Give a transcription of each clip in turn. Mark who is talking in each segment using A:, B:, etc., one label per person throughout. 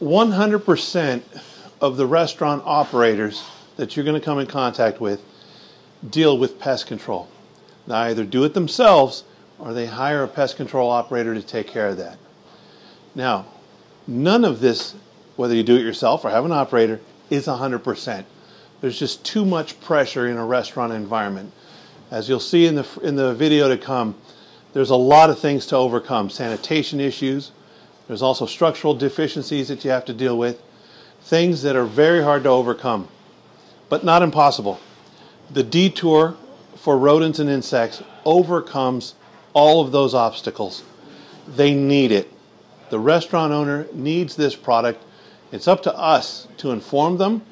A: 100% of the restaurant operators that you're going to come in contact with deal with pest control. They either do it themselves or they hire a pest control operator to take care of that. Now, none of this, whether you do it yourself or have an operator, is 100%. There's just too much pressure in a restaurant environment. As you'll see in the video to come, there's a lot of things to overcome. Sanitation issues. There's also structural deficiencies that you have to deal with. Things that are very hard to overcome, but not impossible. The detour for rodents and insects overcomes all of those obstacles. They need it. The restaurant owner needs this product. It's up to us to inform them,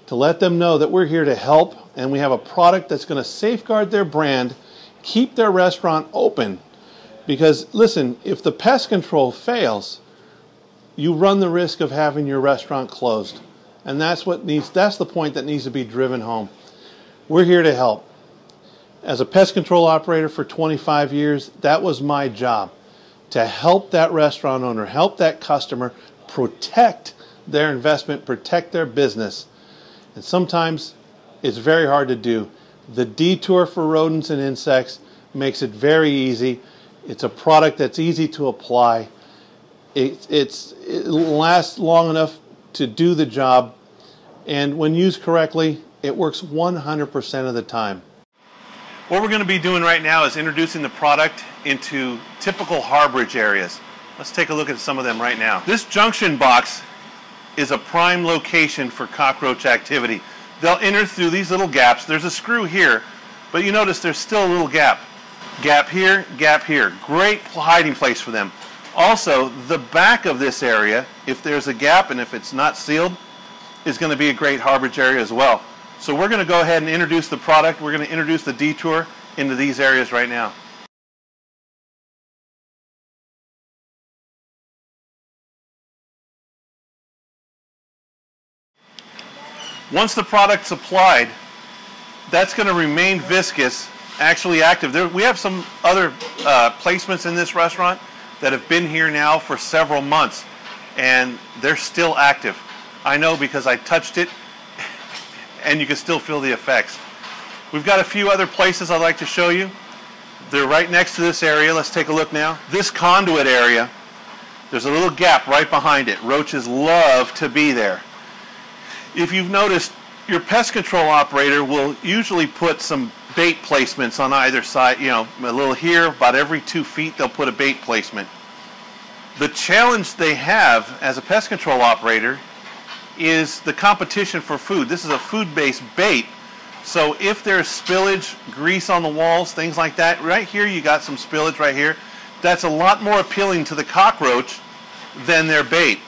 A: to let them know that we're here to help, and we have a product that's going to safeguard their brand, keep their restaurant open. Because listen, if the pest control fails, you run the risk of having your restaurant closed. And that's the point that needs to be driven home. We're here to help. As a pest control operator for 25 years, that was my job, to help that restaurant owner, help that customer protect their investment, protect their business. And sometimes it's very hard to do. The detour for rodents and insects makes it very easy. It's a product that's easy to apply. It lasts long enough to do the job, and when used correctly, it works 100% of the time. What we're going to be doing right now is introducing the product into typical harborage areas. Let's take a look at some of them right now. This junction box is a prime location for cockroach activity. They'll enter through these little gaps. There's a screw here, but you notice there's still a little gap. Gap here, gap here. Great hiding place for them. Also, the back of this area, if there's a gap and if it's not sealed, is going to be a great harborage area as well. So we're going to go ahead and introduce the product. We're going to introduce the detour into these areas right now. Once the product's applied, that's going to remain viscous, actually active. We have some other placements in this restaurant that have been here now for several months, and they're still active. I know because I touched it, and you can still feel the effects. We've got a few other places I'd like to show you. They're right next to this area. Let's take a look now. This conduit area, there's a little gap right behind it. Roaches love to be there. If you've noticed, your pest control operator will usually put some bait placements on either side, you know, a little here, about every 2 feet they'll put a bait placement. The challenge they have as a pest control operator is the competition for food. This is a food-based bait, so if there's spillage, grease on the walls, things like that, right here you got some spillage right here, that's a lot more appealing to the cockroach than their bait.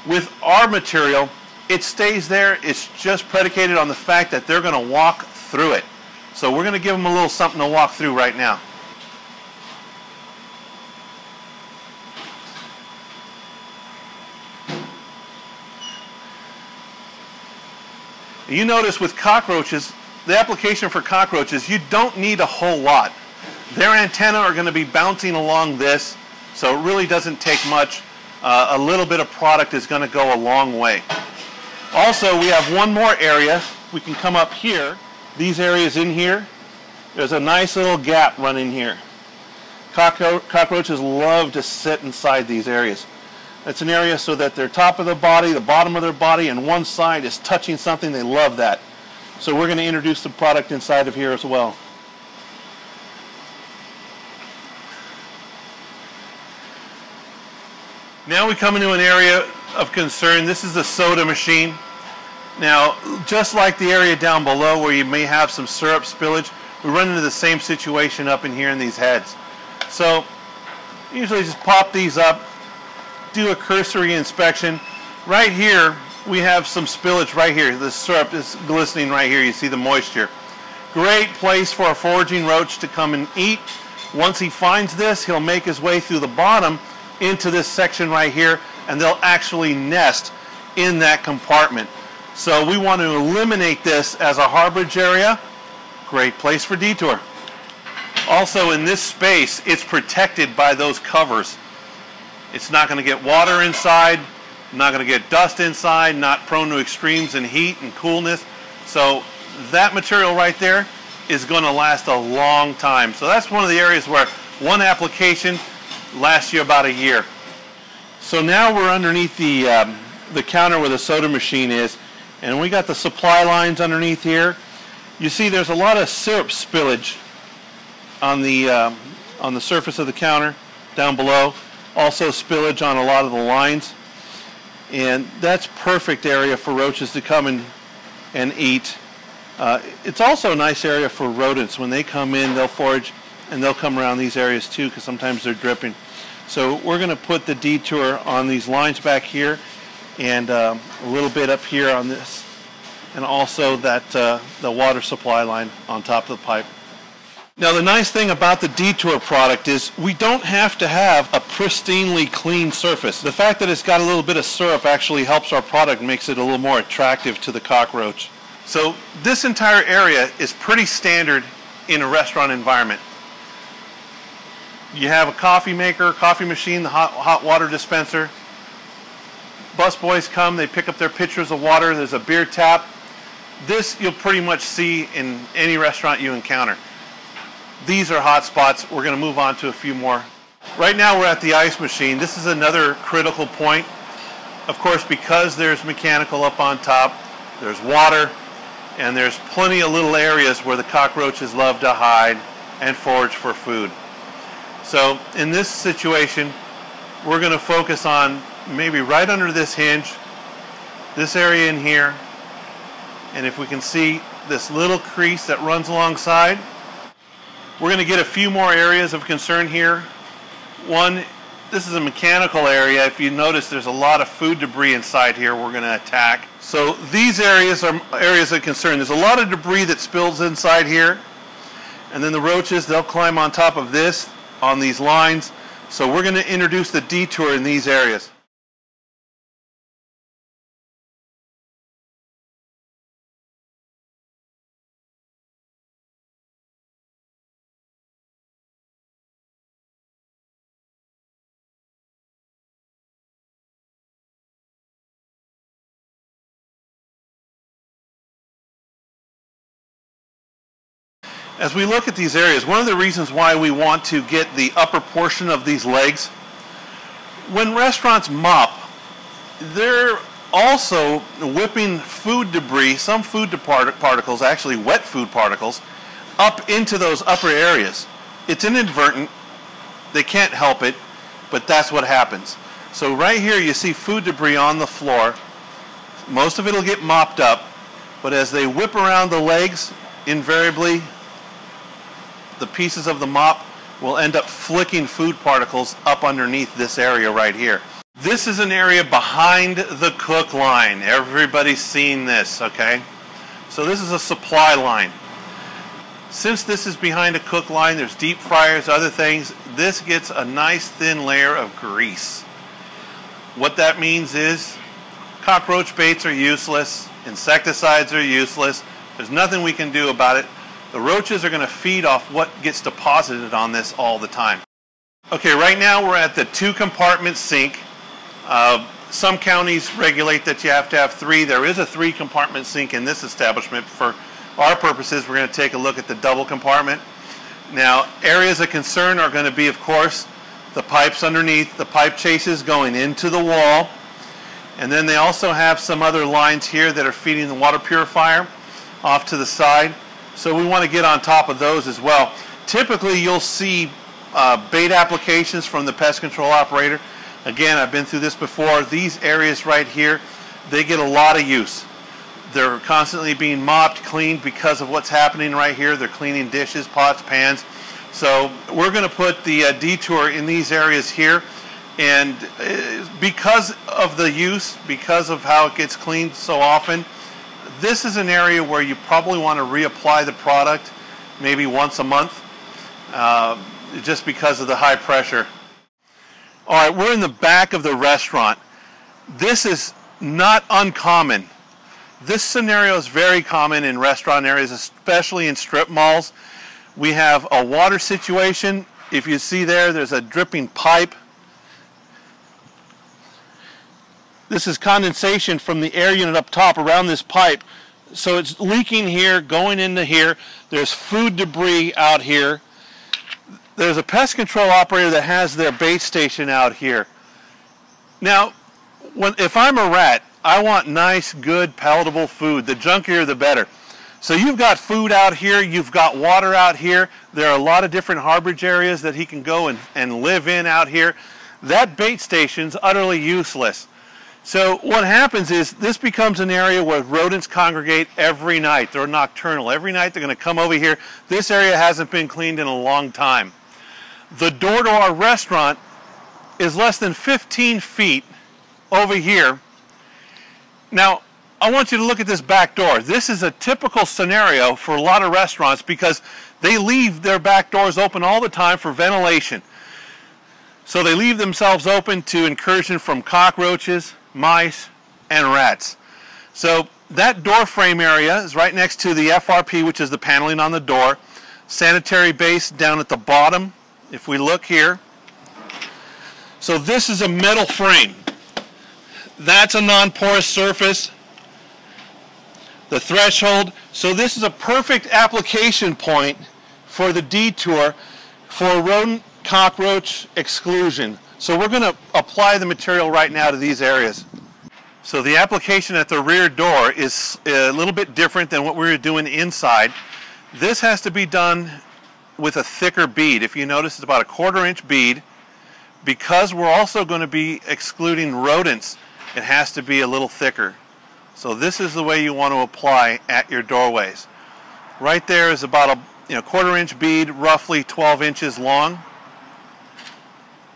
A: With our material, it stays there. It's just predicated on the fact that they're going to walk through it. So we're going to give them a little something to walk through right now. You notice with cockroaches, the application for cockroaches, you don't need a whole lot. Their antennae are going to be bouncing along this, so it really doesn't take much. A little bit of product is going to go a long way. Also, we have one more area. We can come up here. These areas in here, there's a nice little gap running here. Cockroaches love to sit inside these areas. It's an area so that their top of their body, the bottom of their body, and one side is touching something. They love that. So we're going to introduce the product inside of here as well. Now we come into an area of concern. This is the soda machine. Now, just like the area down below where you may have some syrup spillage, we run into the same situation up in here in these heads. So usually just pop these up, do a cursory inspection. Right here we have some spillage right here. The syrup is glistening right here. You see the moisture. Great place for a foraging roach to come and eat. Once he finds this, he'll make his way through the bottom into this section right here, and they'll actually nest in that compartment. So we want to eliminate this as a harborage area. Great place for detour. Also in this space, it's protected by those covers. It's not going to get water inside. I'm not going to get dust inside, not prone to extremes in heat and coolness. So that material right there is going to last a long time. So that's one of the areas where one application lasts you about a year. So now we're underneath the counter where the soda machine is, and we got the supply lines underneath here. You see there's a lot of syrup spillage on the surface of the counter down below. Also spillage on a lot of the lines. And that's perfect area for roaches to come and eat. It's also a nice area for rodents. When they come in, they'll forage and they'll come around these areas too, because sometimes they're dripping. So we're going to put the detour on these lines back here, and a little bit up here on this, and also that the water supply line on top of the pipe. Now the nice thing about the detour product is we don't have to have a pristinely clean surface. The fact that it's got a little bit of syrup actually helps our product, makes it a little more attractive to the cockroach. So this entire area is pretty standard in a restaurant environment. You have a coffee maker, coffee machine, the hot water dispenser. Busboys come, they pick up their pitchers of water, there's a beer tap. This you'll pretty much see in any restaurant you encounter. These are hot spots. We're going to move on to a few more. Right now we're at the ice machine. This is another critical point. Of course, because there's mechanical up on top, there's water, and there's plenty of little areas where the cockroaches love to hide and forage for food. So in this situation, we're going to focus on maybe right under this hinge, this area in here, and if we can see this little crease that runs alongside, we're going to get a few more areas of concern here. One, this is a mechanical area. If you notice, there's a lot of food debris inside here we're going to attack. So these areas are areas of concern. There's a lot of debris that spills inside here, and then the roaches, they'll climb on top of this on these lines. So we're going to introduce the detour in these areas. As we look at these areas, one of the reasons why we want to get the upper portion of these legs, when restaurants mop, they're also whipping food debris, some food particles, actually wet food particles, up into those upper areas. It's inadvertent, they can't help it, but that's what happens. So right here you see food debris on the floor. Most of it will get mopped up, but as they whip around the legs, invariably the pieces of the mop will end up flicking food particles up underneath this area right here. This is an area behind the cook line. Everybody's seen this, okay? So this is a supply line. Since this is behind a cook line, there's deep fryers, other things, this gets a nice thin layer of grease. What that means is cockroach baits are useless, insecticides are useless, there's nothing we can do about it. The roaches are going to feed off what gets deposited on this all the time. Okay, right now we're at the 2-compartment sink. Some counties regulate that you have to have 3. There is a 3-compartment sink in this establishment. For our purposes, we're going to take a look at the double compartment. Now, areas of concern are going to be, of course, the pipes underneath, the pipe chases going into the wall, and then they also have some other lines here that are feeding the water purifier off to the side. So we want to get on top of those as well. Typically you'll see bait applications from the pest control operator. Again, I've been through this before. These areas right here, they get a lot of use. They're constantly being mopped, cleaned because of what's happening right here. They're cleaning dishes, pots, pans. So we're going to put the detour in these areas here. And because of the use, because of how it gets cleaned so often, this is an area where you probably want to reapply the product maybe once a month, just because of the high pressure. All right, we're in the back of the restaurant. This is not uncommon. This scenario is very common in restaurant areas, especially in strip malls. We have a water situation. If you see there, there's a dripping pipe. this is condensation from the air unit up top around this pipe. So it's leaking here, going into here. There's food debris out here. There's a pest control operator that has their bait station out here. Now, if I'm a rat, I want nice, good, palatable food. The junkier, the better. So you've got food out here, you've got water out here. There are a lot of different harborage areas that he can go and live in out here. That bait station's utterly useless. So what happens is this becomes an area where rodents congregate every night. They're nocturnal. Every night they're going to come over here. This area hasn't been cleaned in a long time. The door to our restaurant is less than 15 feet over here. Now, I want you to look at this back door. This is a typical scenario for a lot of restaurants because they leave their back doors open all the time for ventilation. So they leave themselves open to incursion from cockroaches, mice, and rats. So that door frame area is right next to the FRP, which is the paneling on the door. Sanitary base down at the bottom, if we look here. So this is a metal frame. That's a non-porous surface. The threshold. So this is a perfect application point for the detour for rodent cockroach exclusion. So we're going to apply the material right now to these areas. So the application at the rear door is a little bit different than what we were doing inside. This has to be done with a thicker bead. If you notice, it's about a 1/4 inch bead. Because we're also going to be excluding rodents, it has to be a little thicker. So this is the way you want to apply at your doorways. Right there is about a 1/4 inch bead, roughly 12 inches long.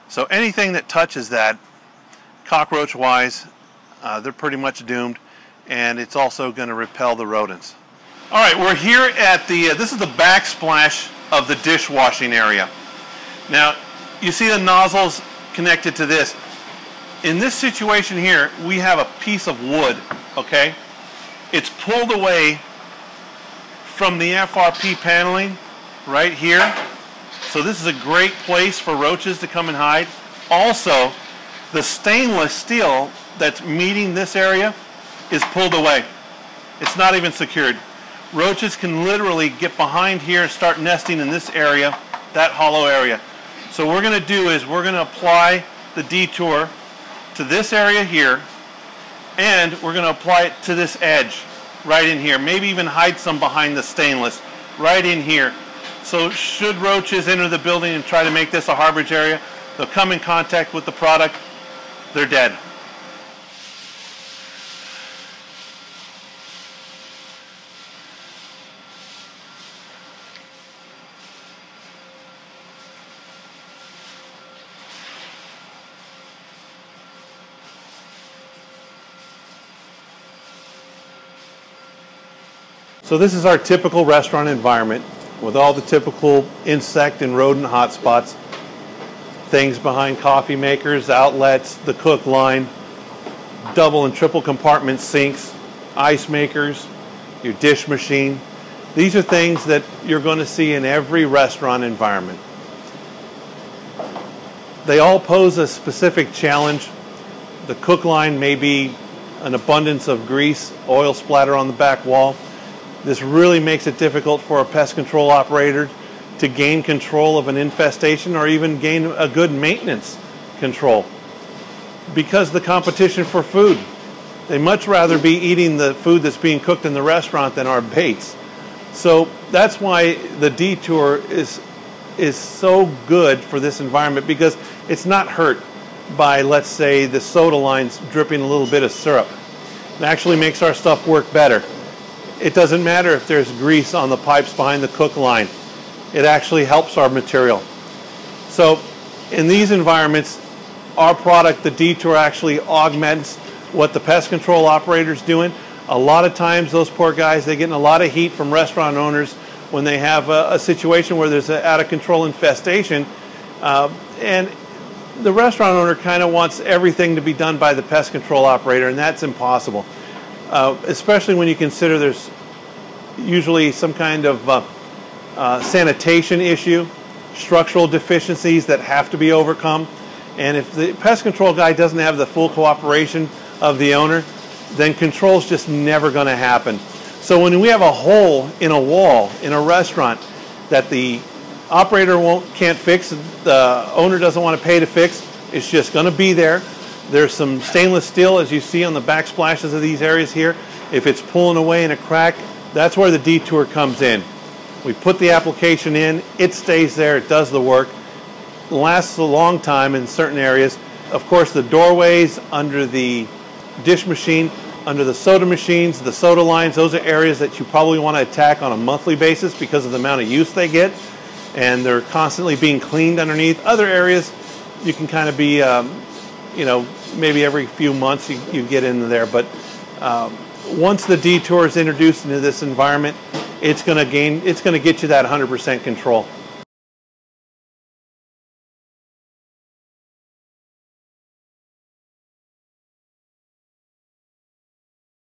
A: So anything that touches that, cockroach-wise, they're pretty much doomed, and it's also going to repel the rodents. All right, we're here at this is the backsplash of the dishwashing area. Now, you see the nozzles connected to this. In this situation here, we have a piece of wood, okay? It's pulled away from the FRP paneling right here. So this is a great place for roaches to come and hide. Also, the stainless steel that's meeting this area is pulled away. It's not even secured. Roaches can literally get behind here and start nesting in this area, that hollow area. So what we're going to do is we're going to apply the detour to this area here, and we're going to apply it to this edge right in here. Maybe even hide some behind the stainless right in here. So should roaches enter the building and try to make this a harborage area, they'll come in contact with the product, they're dead. So this is our typical restaurant environment with all the typical insect and rodent hotspots. Things behind coffee makers, outlets, the cook line, double and triple compartment sinks, ice makers, your dish machine. These are things that you're going to see in every restaurant environment. They all pose a specific challenge. The cook line may be an abundance of grease, oil splatter on the back wall. This really makes it difficult for a pest control operator to gain control of an infestation or even gain a good maintenance control because the competition for food. They much rather be eating the food that's being cooked in the restaurant than our baits. So that's why the detour is so good for this environment, because it's not hurt by, let's say, the soda lines dripping a little bit of syrup. It actually makes our stuff work better. It doesn't matter if there's grease on the pipes behind the cook line. It actually helps our material. So in these environments, our product, the detour, actually augments what the pest control operator's doing. A lot of times those poor guys, they're getting a lot of heat from restaurant owners when they have a situation where there's an out of control infestation, and the restaurant owner kind of wants everything to be done by the pest control operator, and that's impossible. Especially when you consider there's usually some kind of sanitation issue, structural deficiencies that have to be overcome. And if the pest control guy doesn't have the full cooperation of the owner, then control's just never going to happen. So when we have a hole in a wall in a restaurant that the operator can't fix, the owner doesn't want to pay to fix, it's just going to be there. There's some stainless steel, as you see on the backsplashes of these areas here. If it's pulling away in a crack, that's where the detour comes in. We put the application in, it stays there, it does the work, lasts a long time in certain areas. Of course, the doorways under the dish machine, under the soda machines, the soda lines, those are areas that you probably want to attack on a monthly basis because of the amount of use they get, and they're constantly being cleaned underneath. Other areas, you can kind of be, maybe every few months you get into there, but once the detour is introduced into this environment, it's going to get you that 100% control.